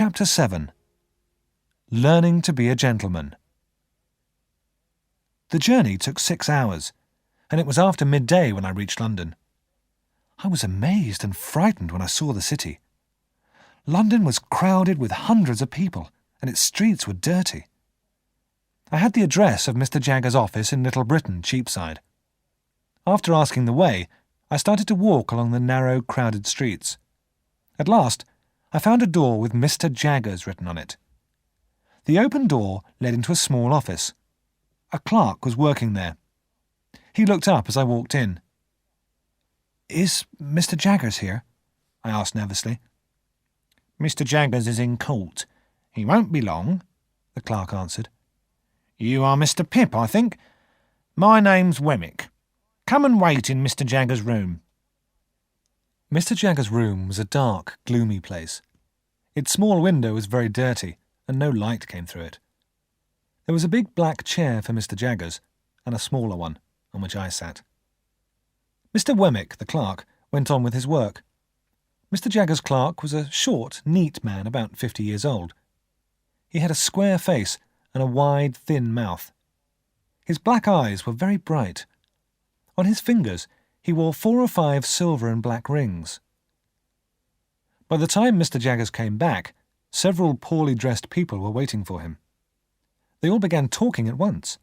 Chapter 7. Learning to be a Gentleman. The journey took 6 hours, and it was after midday when I reached London. I was amazed and frightened when I saw the city. London was crowded with hundreds of people, and its streets were dirty. I had the address of Mr. Jagger's office in Little Britain, Cheapside. After asking the way, I started to walk along the narrow, crowded streets. At last, I found a door with Mr. Jagger's written on it. The open door led into a small office. A clerk was working there. He looked up as I walked in. "Is Mr. Jaggers here?" I asked nervously. "Mr. Jaggers is in court. He won't be long," the clerk answered. "You are Mr. Pip, I think. My name's Wemmick. Come and wait in Mr. Jaggers' room." Mr. Jagger's room was a dark, gloomy place. Its small window was very dirty, and no light came through it. There was a big black chair for Mr. Jaggers, and a smaller one, on which I sat. Mr. Wemmick, the clerk, went on with his work. Mr. Jagger's clerk was a short, neat man about 50 years old. He had a square face and a wide, thin mouth. His black eyes were very bright. On his fingers he wore 4 or 5 silver and black rings. By the time Mr. Jaggers came back, several poorly dressed people were waiting for him. They all began talking at once.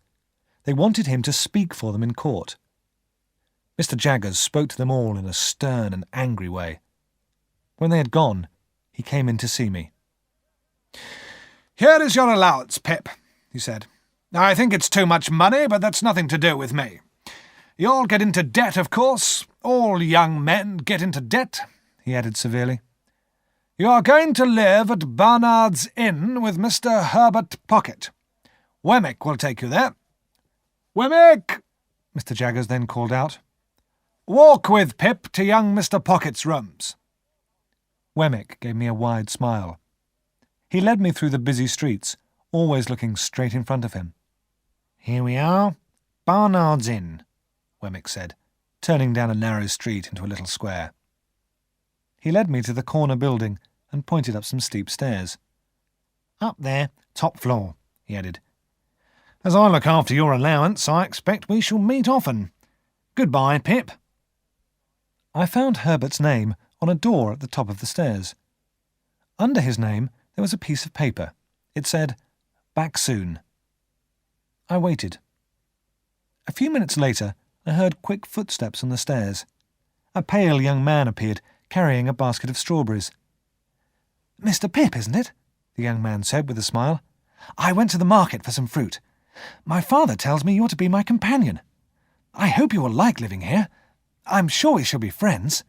They wanted him to speak for them in court. Mr. Jaggers spoke to them all in a stern and angry way. When they had gone, he came in to see me. "Here is your allowance, Pip," he said. "I think it's too much money, but that's nothing to do with me. You'll get into debt, of course. All young men get into debt," he added severely. "You are going to live at Barnard's Inn with Mr. Herbert Pocket. Wemmick will take you there. Wemmick!" Mr. Jaggers then called out. "Walk with Pip to young Mr. Pocket's rooms." Wemmick gave me a wide smile. He led me through the busy streets, always looking straight in front of him. "Here we are, Barnard's Inn," Wemmick said, turning down a narrow street into a little square. He led me to the corner building and pointed up some steep stairs. "Up there, top floor," he added. "As I look after your allowance, I expect we shall meet often. Goodbye, Pip." I found Herbert's name on a door at the top of the stairs. Under his name there was a piece of paper. It said, "Back soon." I waited. A few minutes later, I heard quick footsteps on the stairs. A pale young man appeared, carrying a basket of strawberries. "Mr. Pip, isn't it?" the young man said with a smile. "I went to the market for some fruit. My father tells me you're to be my companion. I hope you will like living here. I'm sure we shall be friends."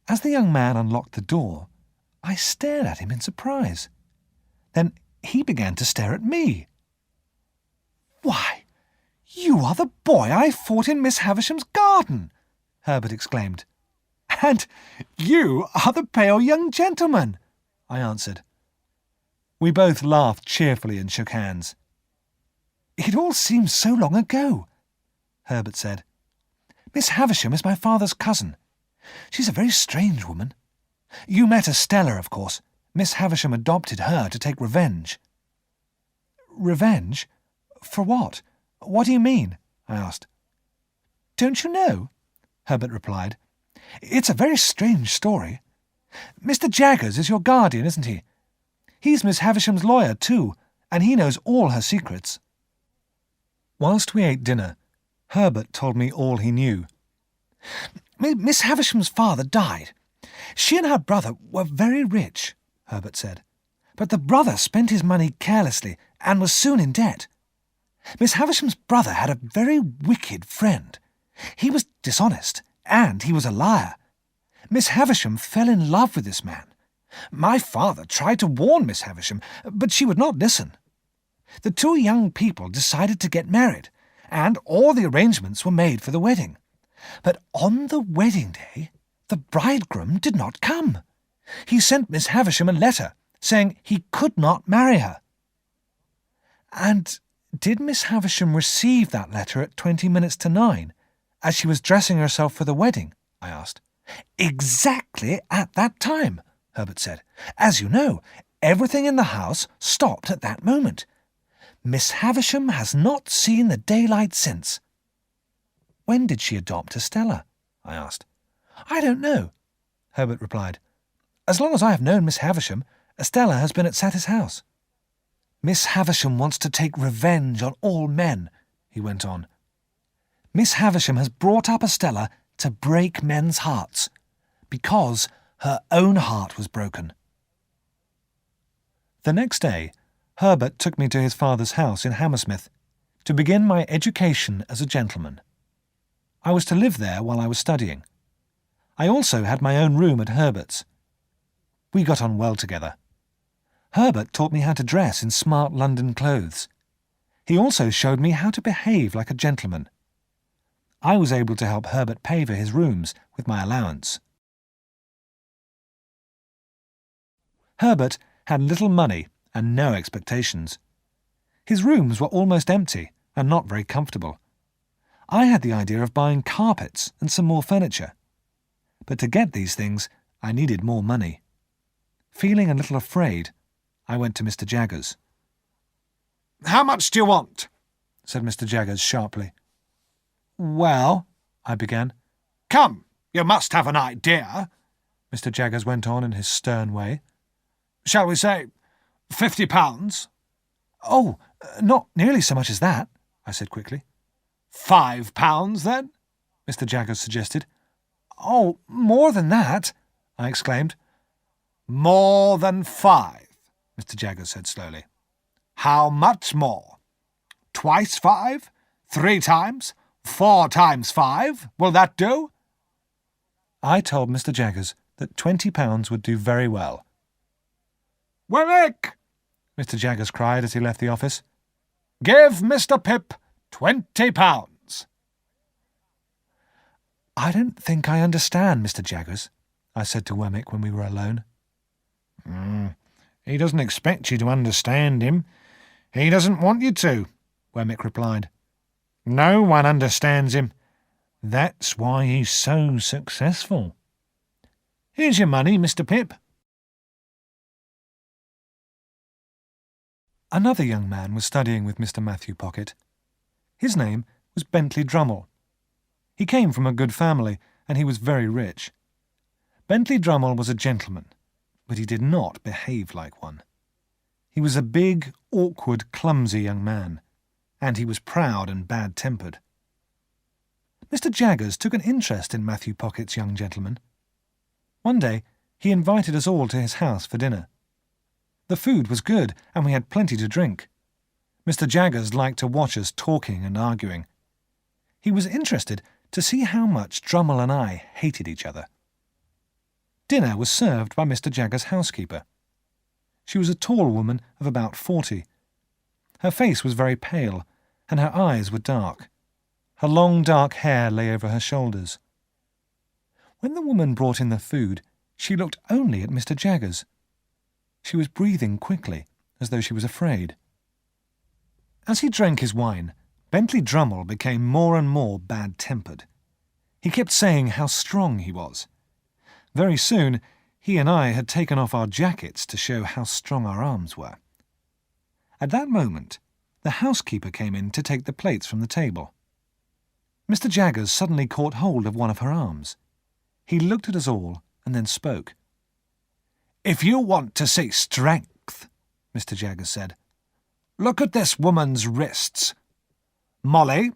As the young man unlocked the door, I stared at him in surprise. Then he began to stare at me. "Why, you are the boy I fought in Miss Havisham's garden!" Herbert exclaimed. "And you are the pale young gentleman," I answered. We both laughed cheerfully and shook hands. "It all seems so long ago," Herbert said. "Miss Havisham is my father's cousin. She's a very strange woman. You met Estella, of course. Miss Havisham adopted her to take revenge." "Revenge? For what? What do you mean?" I asked. "Don't you know?" Herbert replied. "It's a very strange story. Mr. Jaggers is your guardian, isn't he? He's Miss Havisham's lawyer, too, and he knows all her secrets." Whilst we ate dinner, Herbert told me all he knew. "Miss Havisham's father died. She and her brother were very rich," Herbert said. "But the brother spent his money carelessly and was soon in debt. Miss Havisham's brother had a very wicked friend. He was dishonest, and he was a liar. Miss Havisham fell in love with this man. My father tried to warn Miss Havisham, but she would not listen. The 2 young people decided to get married, and all the arrangements were made for the wedding. But on the wedding day, the bridegroom did not come. He sent Miss Havisham a letter saying he could not marry her." "And did Miss Havisham receive that letter at 20 minutes to 9, as she was dressing herself for the wedding?" I asked. "Exactly at that time," Herbert said. "As you know, everything in the house stopped at that moment. Miss Havisham has not seen the daylight since." "When did she adopt Estella?" I asked. "I don't know," Herbert replied. "As long as I have known Miss Havisham, Estella has been at Satis house." "Miss Havisham wants to take revenge on all men," he went on. "Miss Havisham has brought up Estella to break men's hearts, because her own heart was broken." The next day, Herbert took me to his father's house in Hammersmith to begin my education as a gentleman. I was to live there while I was studying. I also had my own room at Herbert's. We got on well together. Herbert taught me how to dress in smart London clothes. He also showed me how to behave like a gentleman. I was able to help Herbert pay for his rooms with my allowance. Herbert had little money and no expectations. His rooms were almost empty and not very comfortable. I had the idea of buying carpets and some more furniture. But to get these things, I needed more money. Feeling a little afraid, I went to Mr. Jaggers. "How much do you want?" said Mr. Jaggers sharply. "Well," I began. "Come, you must have an idea," Mr. Jaggers went on in his stern way. "Shall we say £50? "Oh, not nearly so much as that," I said quickly. £5, then?" Mr. Jaggers suggested. "Oh, more than that," I exclaimed. "More than 5, Mr. Jaggers said slowly. How much more? Twice 5? 3 times? 4 times 5? Will that do?" I told Mr. Jaggers that £20 would do very well. "Wemmick!" Mr. Jaggers cried as he left the office. "Give Mr. Pip £20. "I don't think I understand, Mr. Jaggers," I said to Wemmick when we were alone. He doesn't expect you to understand him. He doesn't want you to," Wemmick replied. "No one understands him. That's why he's so successful. Here's your money, Mr. Pip." Another young man was studying with Mr. Matthew Pocket. His name was Bentley Drummle. He came from a good family, and he was very rich. Bentley Drummle was a gentleman, but he did not behave like one. He was a big, awkward, clumsy young man, and he was proud and bad-tempered. Mr. Jaggers took an interest in Matthew Pocket's young gentleman. One day he invited us all to his house for dinner. The food was good, and we had plenty to drink. Mr. Jaggers liked to watch us talking and arguing. He was interested to see how much Drummle and I hated each other. Dinner was served by Mr. Jaggers' housekeeper. She was a tall woman of about 40. Her face was very pale, and her eyes were dark. Her long dark hair lay over her shoulders. When the woman brought in the food, she looked only at Mr. Jaggers. She was breathing quickly, as though she was afraid. As he drank his wine, Bentley Drummle became more and more bad-tempered. He kept saying how strong he was. Very soon, he and I had taken off our jackets to show how strong our arms were. At that moment, the housekeeper came in to take the plates from the table. Mr. Jaggers suddenly caught hold of one of her arms. He looked at us all and then spoke. "If you want to see strength," Mr. Jaggers said, "look at this woman's wrists. Molly,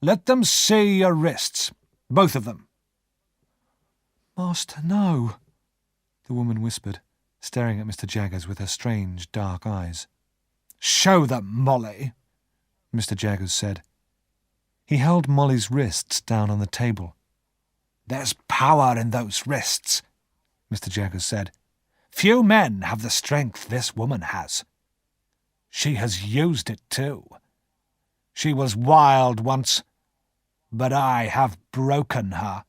let them see your wrists, both of them." "Master, no," the woman whispered, staring at Mr. Jaggers with her strange, dark eyes. "Show them, Molly," Mr. Jaggers said. He held Molly's wrists down on the table. "There's power in those wrists," Mr. Jaggers said. "Few men have the strength this woman has. She has used it too. She was wild once, but I have broken her."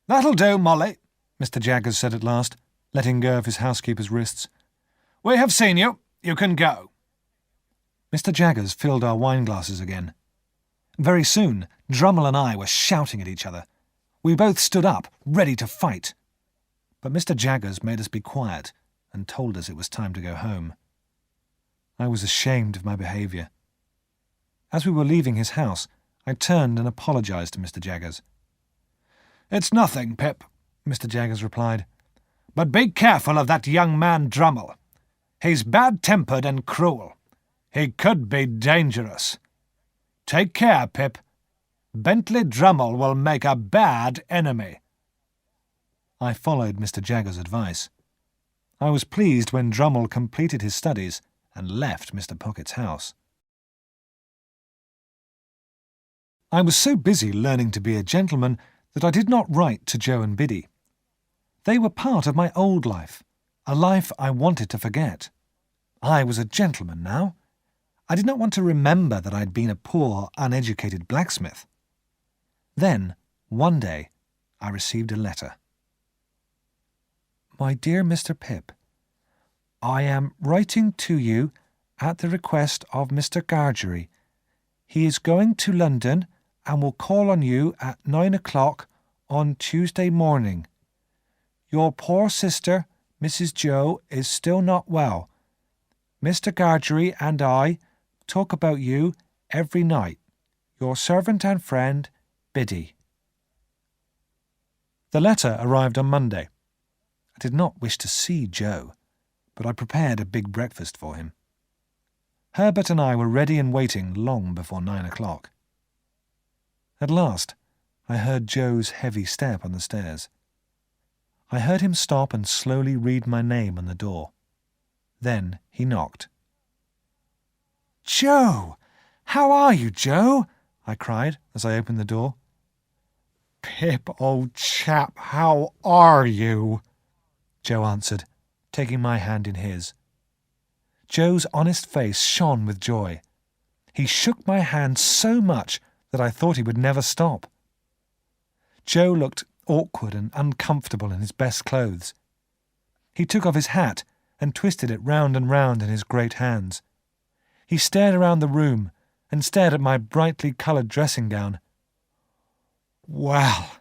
"That'll do, Molly," Mr. Jaggers said at last, letting go of his housekeeper's wrists. "We have seen you. You can go." Mr. Jaggers filled our wine glasses again. Very soon, Drummle and I were shouting at each other. We both stood up, ready to fight. but Mr. Jaggers made us be quiet and told us it was time to go home. I was ashamed of my behaviour. As we were leaving his house, I turned and apologised to Mr. Jaggers. "It's nothing, Pip," Mr. Jaggers replied. "But be careful of that young man Drummle. He's bad-tempered and cruel. He could be dangerous. Take care, Pip. Bentley Drummle will make a bad enemy." I followed Mr. Jaggers' advice. I was pleased when Drummle completed his studies and left Mr. Pocket's house. I was so busy learning to be a gentleman that I did not write to Joe and Biddy. They were part of my old life, a life I wanted to forget. I was a gentleman now. I did not want to remember that I had been a poor, uneducated blacksmith. Then, one day, I received a letter. My dear Mr. Pip, I am writing to you at the request of Mr. Gargery. He is going to London and will call on you at 9 o'clock on Tuesday morning. Your poor sister, Mrs. Joe, is still not well. Mr. Gargery and I talk about you every night. Your servant and friend, Biddy. The letter arrived on Monday. I did not wish to see Joe, but I prepared a big breakfast for him. Herbert and I were ready and waiting long before 9 o'clock. At last, I heard Joe's heavy step on the stairs. I heard him stop and slowly read my name on the door. Then he knocked. "Joe! How are you, Joe?" I cried as I opened the door. "Pip, old chap, how are you?" Joe answered, taking my hand in his. Joe's honest face shone with joy. He shook my hand so much that I thought he would never stop. Joe looked awkward and uncomfortable in his best clothes. He took off his hat and twisted it round and round in his great hands. He stared around the room and stared at my brightly coloured dressing gown. "Well,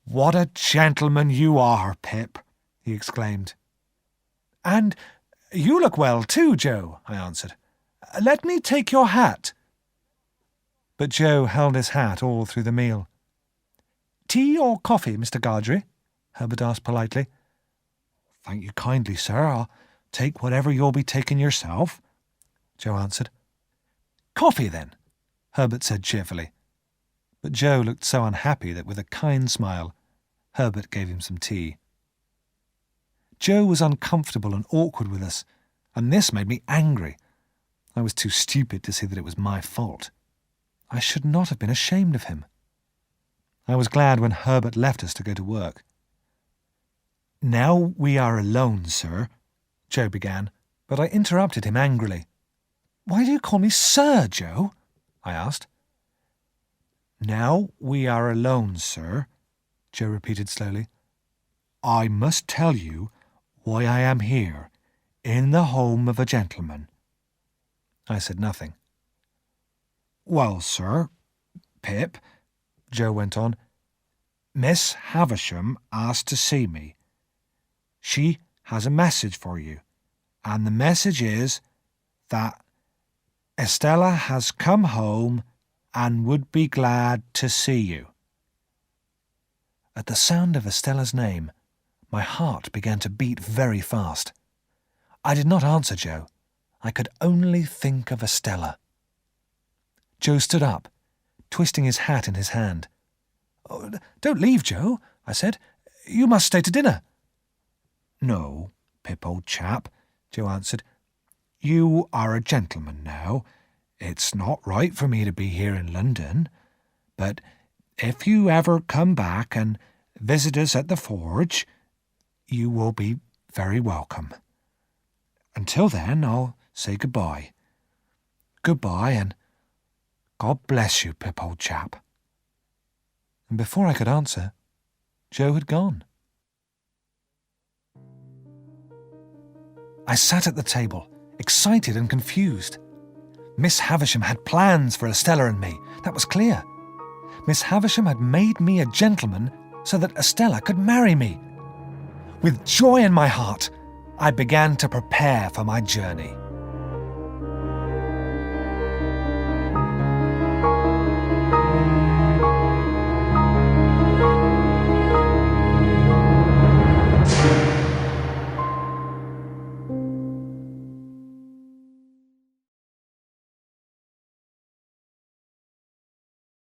what a gentleman you are, Pip," he exclaimed. "And you look well too, Joe," I answered. "Let me take your hat." But Joe held his hat all through the meal. "Tea or coffee, Mr. Gargery?" Herbert asked politely. "Thank you kindly, sir. I'll take whatever you'll be taking yourself," Joe answered. "Coffee, then," Herbert said cheerfully. But Joe looked so unhappy that with a kind smile, Herbert gave him some tea. Joe was uncomfortable and awkward with us, and this made me angry. I was too stupid to see that it was my fault. I should not have been ashamed of him. I was glad when Herbert left us to go to work. "Now we are alone, sir," Joe began, but I interrupted him angrily. "Why do you call me Sir, Joe?" I asked. "Now we are alone, sir," Joe repeated slowly. "I must tell you why I am here, in the home of a gentleman." I said nothing. "Well, sir, Pip," Joe went on, "Miss Havisham asked to see me. She has a message for you, and the message is that Estella has come home and would be glad to see you." At the sound of Estella's name, my heart began to beat very fast. I did not answer Joe. I could only think of Estella. Joe stood up, twisting his hat in his hand. "Oh, don't leave, Joe," I said. "You must stay to dinner." "No, Pip, old chap," Joe answered. "You are a gentleman now. It's not right for me to be here in London. But if you ever come back and visit us at the forge, you will be very welcome. Until then, I'll say goodbye. Goodbye, and God bless you, Pip, old chap." And before I could answer, Joe had gone. I sat at the table, excited and confused. Miss Havisham had plans for Estella and me, that was clear. Miss Havisham had made me a gentleman so that Estella could marry me. With joy in my heart, I began to prepare for my journey.